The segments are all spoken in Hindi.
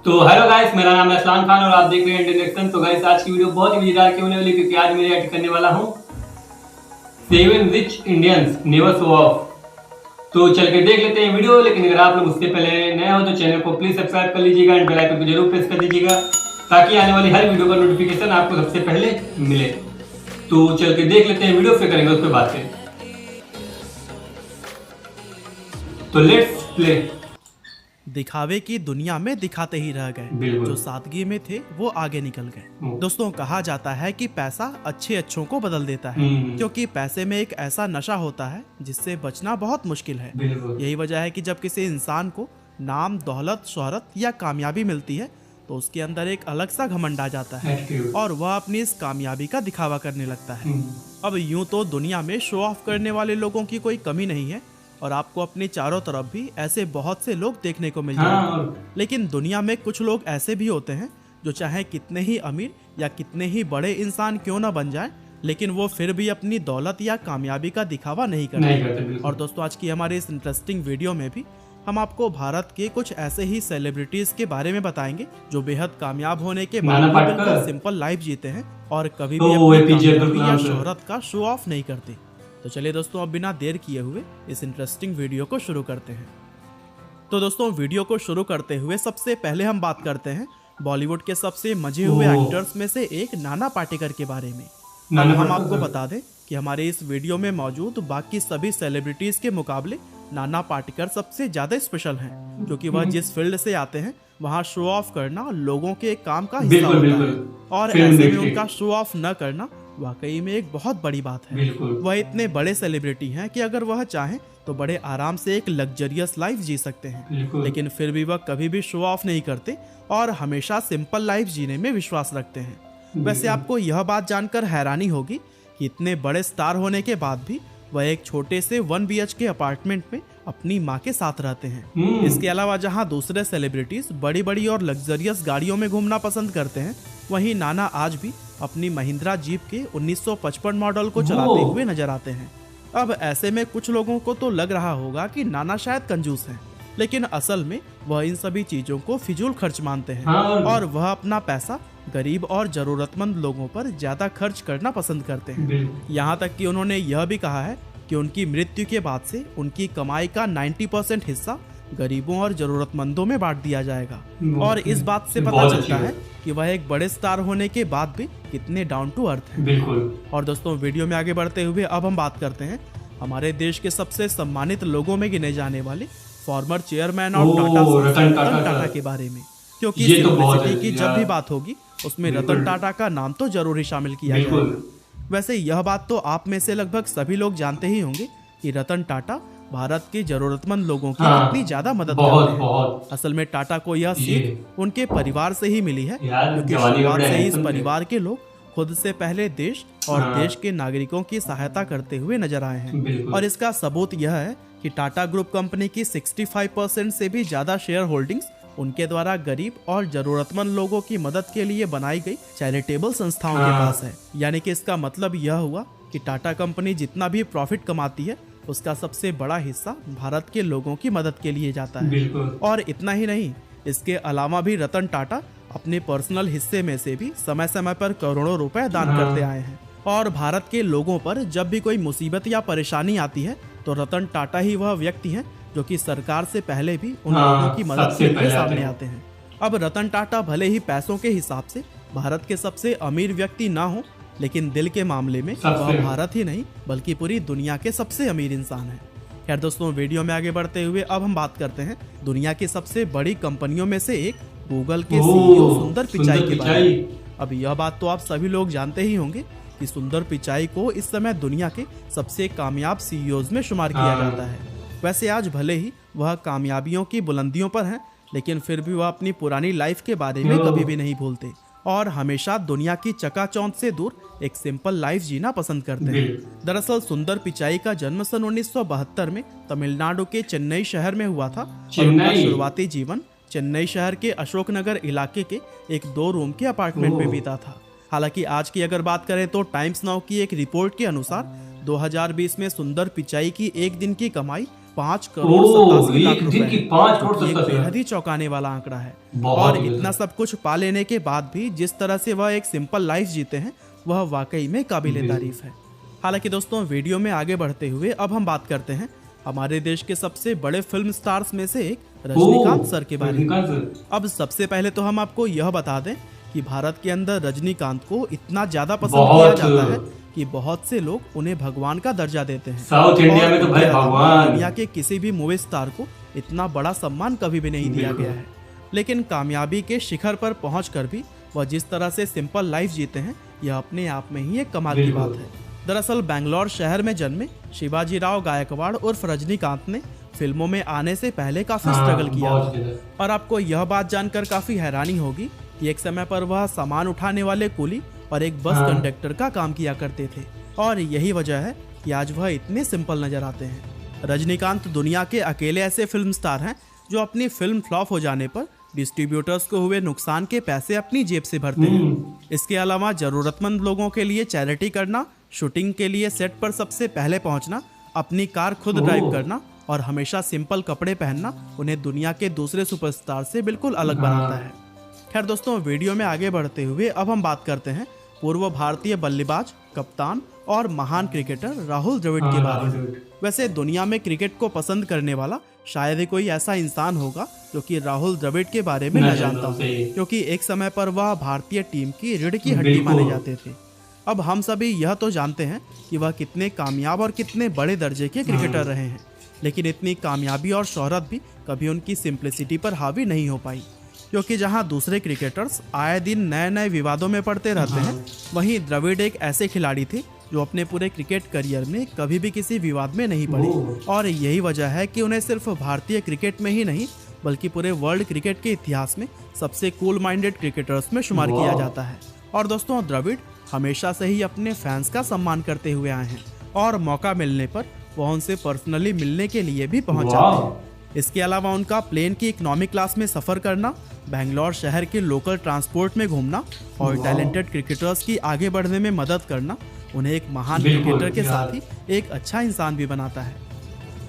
तो हेलो गाइस, मेरा नाम है असलान खान और आप देख रहे हैं इंडियन एक्शन। तो गाइस, आज की वीडियो बहुत ही मजेदार क्यों होने वाली, क्योंकि आज मैं रिएक्ट करने वाला हूँ 7 rich Indians never show off. तो चल के देख लेते हैं वीडियो। लेकिन अगर आप लोग उससे पहले नए हो तो चैनल को प्लीज सब्सक्राइब कर लीजिएगा एंड बेल आइकन को जरूर प्रेस कर दीजिएगा, ताकि आने वाली हर वीडियो का नोटिफिकेशन आपको सबसे पहले मिले। तो चल के देख लेते हैं वीडियो, फिर करेंगे उस पर बातें। तो लेट्स प्ले। दिखावे की दुनिया में दिखाते ही रह गए, जो सादगी में थे वो आगे निकल गए। दोस्तों, कहा जाता है कि पैसा अच्छे अच्छों को बदल देता है, क्योंकि पैसे में एक ऐसा नशा होता है जिससे बचना बहुत मुश्किल है। यही वजह है कि जब किसी इंसान को नाम, दौलत, शोहरत या कामयाबी मिलती है तो उसके अंदर एक अलग सा घमंड आ जाता है और वह अपनी इस कामयाबी का दिखावा करने लगता है। अब यूं तो दुनिया में शो ऑफ करने वाले लोगों की कोई कमी नहीं है और आपको अपने चारों तरफ भी ऐसे बहुत से लोग देखने को मिल जाएंगे। लेकिन दुनिया में कुछ लोग ऐसे भी होते हैं जो चाहे कितने ही अमीर या कितने ही बड़े इंसान क्यों ना बन जाएं, लेकिन वो फिर भी अपनी दौलत या कामयाबी का दिखावा नहीं करते। और दोस्तों, आज की हमारी इस इंटरेस्टिंग वीडियो में भी हम आपको भारत के कुछ ऐसे ही सेलिब्रिटीज के बारे में बताएंगे जो बेहद कामयाब होने के बाद बिल्कुल सिंपल लाइफ जीते हैं और कभी भी अपनी कामयाबी या शोहरत का शो ऑफ नहीं करते। तो चलिए दोस्तों, अब बिना देर किए हुए इस इंटरेस्टिंग वीडियो को शुरू करते हैं। तो दोस्तों, वीडियो को शुरू करते हुए सबसे पहले हम बात करते हैं बॉलीवुड के सबसे मजे हुए एक्टर्स में से एक नाना पाटेकर के बारे में। हम आपको बता दें कि हमारे इस वीडियो में मौजूद बाकी सभी सेलिब्रिटीज के मुकाबले नाना पाटेकर सबसे ज्यादा स्पेशल हैं, क्योंकि वह जिस फील्ड से आते हैं वहाँ शो ऑफ करना लोगों के काम का हिस्सा होता है और ऐसे में उनका शो ऑफ न करना वाकई में एक बहुत बड़ी बात है। वह इतने बड़े सेलिब्रिटी हैं कि अगर वह चाहें तो बड़े आराम से एक लग्जरियस लाइफ जी सकते हैं, लेकिन फिर भी वह कभी भी शो ऑफ नहीं करते और हमेशा सिंपल लाइफ जीने में विश्वास रखते हैं। वैसे आपको यह बात जानकर हैरानी होगी कि इतने बड़े स्टार होने के बाद भी वह एक छोटे से 1 BHK अपार्टमेंट में अपनी माँ के साथ रहते हैं। इसके अलावा जहाँ दूसरे सेलिब्रिटीज बड़ी बड़ी और लग्जरियस गाड़ियों में घूमना पसंद करते हैं, वहीं नाना आज भी अपनी महिंद्रा जीप के 1955 मॉडल को चलाते हुए नजर आते हैं। अब ऐसे में कुछ लोगों को तो लग रहा होगा कि नाना शायद कंजूस हैं, लेकिन असल में वह इन सभी चीजों को फिजूल खर्च मानते हैं और वह अपना पैसा गरीब और जरूरतमंद लोगों पर ज्यादा खर्च करना पसंद करते हैं। यहाँ तक कि उन्होंने यह भी कहा है कि उनकी मृत्यु के बाद से उनकी कमाई का 90% हिस्सा गरीबों और जरूरतमंदों में बांट दिया जाएगा। और इस बात से पता चलता है कि वह एक बड़े स्टार होने के बाद भी कितने डाउन टू अर्थ हैं। और दोस्तों, वीडियो में आगे बढ़ते हुए अब हम बात करते हैं हमारे देश के सबसे सम्मानित लोगों में गिने जाने वाले former chairman of Ratan Tata के बारे में, क्योंकि सिंपलिसिटी की जब भी बात होगी उसमें रतन टाटा का नाम तो जरूर ही शामिल किया जाएगा। वैसे यह बात तो आप में से लगभग सभी लोग जानते ही होंगे कि रतन टाटा भारत के जरूरतमंद लोगों की कितनी ज्यादा मदद करते हैं। असल में टाटा को यह सीख उनके परिवार से ही मिली है, क्योंकि शुरुआत से ही इस परिवार के लोग खुद से पहले देश और देश के नागरिकों की सहायता करते हुए नजर आए हैं। और इसका सबूत यह है कि टाटा ग्रुप कंपनी की 65% से भी ज्यादा शेयर होल्डिंग्स उनके द्वारा गरीब और जरूरतमंद लोगों की मदद के लिए बनाई गई चैरिटेबल संस्थाओं के पास है। यानी कि इसका मतलब यह हुआ कि टाटा कंपनी जितना भी प्रॉफिट कमाती है उसका सबसे बड़ा हिस्सा भारत के लोगों की मदद के लिए जाता है। और इतना ही नहीं, इसके अलावा भी रतन टाटा अपने पर्सनल हिस्से में से भी समय समय पर करोड़ों रुपए दान करते आए हैं। और भारत के लोगों पर जब भी कोई मुसीबत या परेशानी आती है तो रतन टाटा ही वह व्यक्ति हैं जो कि सरकार से पहले भी उन लोगों की मदद के लिए सामने आते हैं। अब रतन टाटा भले ही पैसों के हिसाब से भारत के सबसे अमीर व्यक्ति ना हो, लेकिन दिल के मामले में वह भारत ही नहीं बल्कि पूरी दुनिया के सबसे अमीर इंसान है। खैर दोस्तों, वीडियो में आगे बढ़ते हुए अब हम बात करते हैं दुनिया की सबसे बड़ी कंपनियों में से एक गूगल के CEO सुंदर पिचाई के बारे में। अब यह बात तो आप सभी लोग जानते ही होंगे कि सुंदर पिचाई को इस समय दुनिया के सबसे कामयाब CEOs में शुमार किया जाता है। वैसे आज भले ही वह कामयाबियों की बुलंदियों पर हैं, लेकिन फिर भी वह अपनी पुरानी लाइफ के बारे में कभी भी नहीं भूलते और हमेशा दुनिया की चकाचौंध से दूर एक सिंपल लाइफ जीना पसंद करते हैं। दरअसल सुंदर पिचाई का जन्म सन 1972 में तमिलनाडु के चेन्नई शहर में हुआ था और उनका शुरुआती जीवन चेन्नई शहर के अशोकनगर इलाके के एक 2 रूम के अपार्टमेंट में बीता था। हालांकि आज की अगर बात करें तो टाइम्स नाउ की एक रिपोर्ट के अनुसार 2020 में सुंदर पिचाई की एक दिन की कमाई 5 करोड़ 87 लाख रुपए दिन की 5 करोड़ है। 87 बेहद ही चौंकाने वाला आंकड़ा है। और इतना सब कुछ पा लेने के बाद भी जिस तरह से वह एक सिंपल लाइफ जीते हैं वह वाकई में काबिले तारीफ है। हालांकि दोस्तों वीडियो में आगे बढ़ते हुए अब हम बात करते हैं हमारे देश के सबसे बड़े फिल्म स्टार्स में से एक रजनीकांत सर के बारे में। अब सबसे पहले तो हम आपको यह बता दें कि भारत के अंदर रजनीकांत को इतना ज्यादा पसंद किया जाता है कि बहुत से लोग उन्हें भगवान का दर्जा देते हैं। साउथ इंडिया में तो भाई भगवान। दुनिया के किसी भी मूवी स्टार को इतना बड़ा सम्मान कभी भी नहीं दिया गया है। लेकिन कामयाबी के शिखर पर पहुंचकर भी वह जिस तरह से सिंपल लाइफ जीते हैं यह अपने आप में ही एक कमाल की बात है। दरअसल बेंगलोर शहर में जन्मे शिवाजी राव गायकवाड़ उर्फ रजनीकांत ने फिल्मों में आने से पहले काफी स्ट्रगल किया और आपको यह बात जानकर काफी हैरानी होगी कि एक समय पर वह सामान उठाने वाले कुली और एक बस कंडक्टर का काम किया करते थे और यही वजह है कि आज वह इतने सिंपल नजर आते हैं। रजनीकांत दुनिया के अकेले ऐसे फिल्म स्टार हैं जो अपनी फिल्म फ्लॉप हो जाने पर डिस्ट्रीब्यूटर्स को हुए नुकसान के पैसे अपनी जेब से भरते हैं। इसके अलावा जरूरतमंद लोगों के लिए चैरिटी करना, शूटिंग के लिए सेट पर सबसे पहले पहुंचना, अपनी कार खुद ड्राइव करना और हमेशा सिंपल कपड़े पहनना उन्हें दुनिया के दूसरे सुपरस्टार से बिल्कुल अलग बनाता है। खैर दोस्तों वीडियो में आगे बढ़ते हुए अब हम बात करते हैं पूर्व भारतीय बल्लेबाज, कप्तान और महान क्रिकेटर राहुल द्रविड़ के बारे में। वैसे दुनिया में क्रिकेट को पसंद करने वाला शायद ही कोई ऐसा इंसान होगा जो कि राहुल द्रविड़ के बारे में न जानता हो, क्योंकि एक समय पर वह भारतीय टीम की रीढ़ की हड्डी माने जाते थे। अब हम सभी यह तो जानते हैं कि वह कितने कामयाब और कितने बड़े दर्जे के क्रिकेटर रहे हैं, लेकिन इतनी कामयाबी और शोहरत भी कभी उनकी सिंप्लिसिटी पर हावी नहीं हो पाई, क्योंकि जहां दूसरे क्रिकेटर्स आए दिन नए नए विवादों में पड़ते रहते हैं, वहीं द्रविड़ एक ऐसे खिलाड़ी थे जो अपने पूरे क्रिकेट करियर में कभी भी किसी विवाद में नहीं पड़े और यही वजह है कि उन्हें सिर्फ भारतीय क्रिकेट में ही नहीं बल्कि पूरे वर्ल्ड क्रिकेट के इतिहास में सबसे कूल माइंडेड क्रिकेटर्स में शुमार किया जाता है। और दोस्तों द्रविड़ हमेशा से ही अपने फैंस का सम्मान करते हुए आए हैं और मौका मिलने पर वह उनसे पर्सनली मिलने के लिए भी पहुंच जाते हैं। इसके अलावा उनका प्लेन की इकोनॉमिक क्लास में सफर करना, बेंगलोर शहर के लोकल ट्रांसपोर्ट में घूमना और टैलेंटेड क्रिकेटर्स की आगे बढ़ने में मदद करना उन्हें एक महान क्रिकेटर के साथ ही एक अच्छा इंसान भी बनाता है।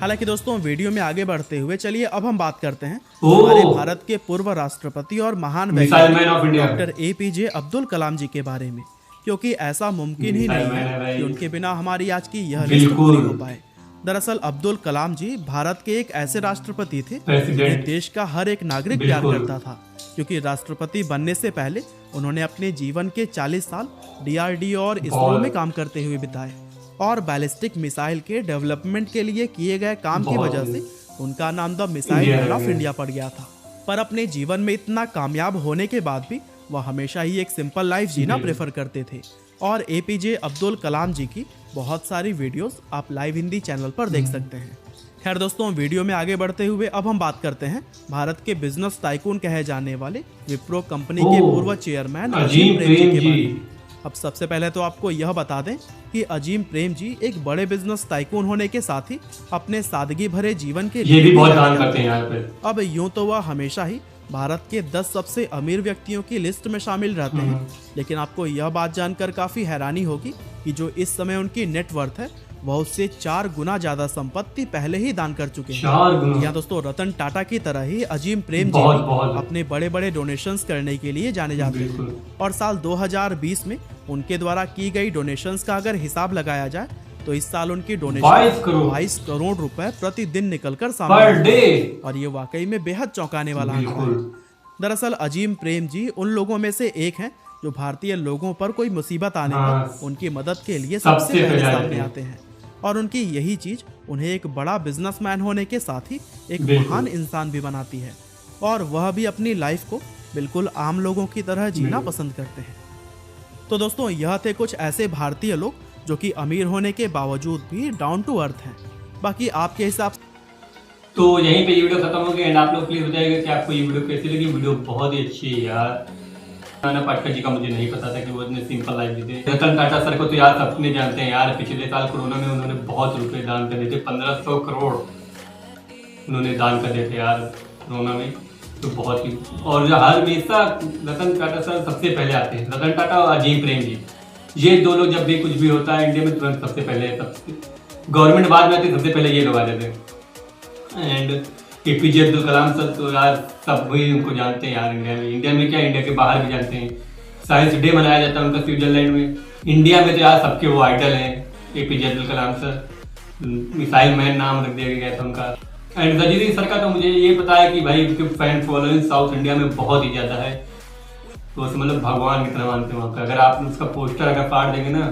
हालांकि दोस्तों वीडियो में आगे बढ़ते हुए चलिए अब हम बात करते हैं हमारे भारत के पूर्व राष्ट्रपति और महान वैज्ञानिक डॉक्टर APJ अब्दुल कलाम जी के बारे में, क्योंकि ऐसा मुमकिन ही नहीं है कि उनके बिना हमारी आज की यह लिस्ट पूरी हो पाए। दरअसल अब्दुल कलाम जी भारत के एक ऐसे राष्ट्रपति थे जिन्हें देश का हर एक नागरिक प्यार करता था, क्योंकि राष्ट्रपति बनने से पहले उन्होंने अपने जीवन के 40 साल DRDO और इसरो में काम करते हुए बिताए और बैलिस्टिक मिसाइल के डेवलपमेंट के लिए किए गए काम की वजह से उनका नाम the missile man of India पड़ गया था। पर अपने जीवन में इतना कामयाब होने के बाद भी वह हमेशा ही एक सिंपल लाइफ जीना प्रेफर करते थे और APJ अब्दुल कलाम जी की बहुत सारी वीडियोस आप लाइव हिंदी चैनल पर देख सकते हैं। खैर दोस्तों वीडियो में आगे बढ़ते हुए अब हम बात करते हैं भारत के बिजनेस टाइकून कहे जाने वाले विप्रो कंपनी के पूर्व चेयरमैन अजीम प्रेम जी के बारे में। अब सबसे पहले तो आपको यह बता दें कि अजीम प्रेम जी एक बड़े बिजनेस टाइकून होने के साथ ही अपने सादगी भरे जीवन के लिए भी बहुत दान करते हैं यहाँ पे। अब यूं तो वह हमेशा ही भारत के 10 सबसे अमीर व्यक्तियों की लिस्ट में शामिल रहते हैं, लेकिन आपको यह बात जानकर काफी हैरानी होगी कि जो इस समय उनकी नेटवर्थ है वह उससे 4 गुना ज्यादा संपत्ति पहले ही दान कर चुके हैं। या दोस्तों रतन टाटा की तरह ही अजीम प्रेम जी अपने बड़े बड़े डोनेशंस करने के लिए जाने जाते हैं और साल 2020 में उनके द्वारा की गई डोनेशंस का अगर हिसाब लगाया जाए तो इस साल उनकी डोनेशन 22 करोड़ रुपए प्रतिदिन निकलकर सामने और ये वाकई में बेहद चौंकाने वाला आंकड़ा है। दरअसल अजीम प्रेम जी उन लोगों में से एक हैं जो भारतीय लोगों पर कोई मुसीबत आने पर उनकी मदद के लिए सबसे पहले सामने आते हैं और उनकी यही चीज उन्हें एक बड़ा बिजनेसमैन होने के साथ ही एक महान इंसान भी बनाती है और वह भी अपनी लाइफ को बिल्कुल आम लोगों की तरह जीना पसंद करते हैं। तो दोस्तों यह थे कुछ ऐसे भारतीय लोग जो कि अमीर होने के बावजूद भी डाउन टू अर्थ हैं। बाकी आपके हिसाब से तो यहीं पे ये वीडियो खत्म हो गया एंड आप लोग क्लियर हो जाएगा कि आपको ये वीडियो कैसी लगी। वीडियो बहुत ही अच्छी है यार। नाना पाटेकर जी का मुझे नहीं पता था कि वो इतने सिंपल लाइफ जीते। रतन टाटा सर को तो यार सबने जानते हैं यार, पिछले साल कोरोना में उन्होंने बहुत रुपए दान कर दिए थे, 1500 करोड़ उन्होंने दान कर दिए थे यार कोरोना में, तो बहुत ही। और हर हमेशा रतन टाटा सर सबसे पहले आते हैं, रतन टाटा और अजीम प्रेम जी, ये दो लोग जब भी कुछ भी होता है इंडिया में तुरंत सबसे पहले, गवर्नमेंट बाद में आती सबसे पहले ये लोग आ जाते हैं। And APJ Abdul Kalam sir तो यार सब भी उनको जानते हैं यार, इंडिया में क्या, इंडिया के बाहर भी जानते हैं। साइंस डे मनाया जाता है उनका स्विट्जरलैंड में। इंडिया में तो यार सबके वो आइडल हैं APJ Abdul Kalam sir, missile man नाम रख दिया गया था उनका। एंड रजनीश सर का तो मुझे ये पता है कि भाई उसके फैन फॉलोइंग साउथ इंडिया में बहुत ही ज़्यादा है, तो उसे मतलब भगवान की तरह मानते हैं वहाँ पे। अगर आप उसका पोस्टर अगर फाड़ देंगे ना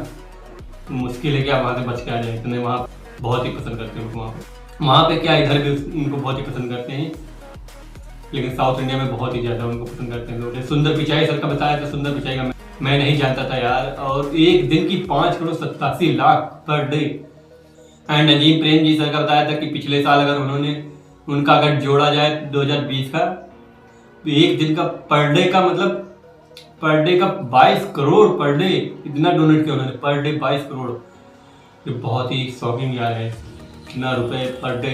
तो मुश्किल है कि आप वहाँ से बच के आ जाए, इतने वहाँ बहुत ही पसंद करते हैं उनको वहाँ पे क्या, इधर भी उनको बहुत ही पसंद करते हैं, लेकिन साउथ इंडिया में बहुत ही ज़्यादा उनको पसंद करते हैं लोग। सुंदर पिचाई सर का बताया था, सुंदर पिचाई का मैं नहीं जानता था यार, और एक दिन की 5,87,00,000 per day. And Azim Premji sir का बताया था कि पिछले साल अगर उनका अगर जोड़ा जाए 2020 का, तो एक दिन का पर डे का मतलब पर डे का 22 करोड़ पर डे, इतना डोनेट किया उन्होंने, पर डे 22 करोड़। ये बहुत ही शॉकिंग यार है, इतना रुपए पर डे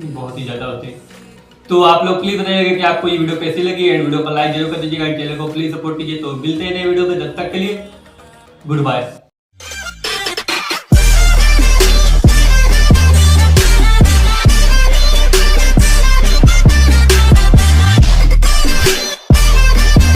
बहुत ही ज़्यादा होते हैं। तो आप लोग प्लीज़ बताइएगा कि आपको ये वीडियो कैसी लगी, एंड वीडियो को लाइक जरूर कर दीजिएगा, चैनल को प्लीज़ सपोर्ट कीजिए। तो मिलते हैं नए वीडियो में, जब तक के लिए गुड बाय।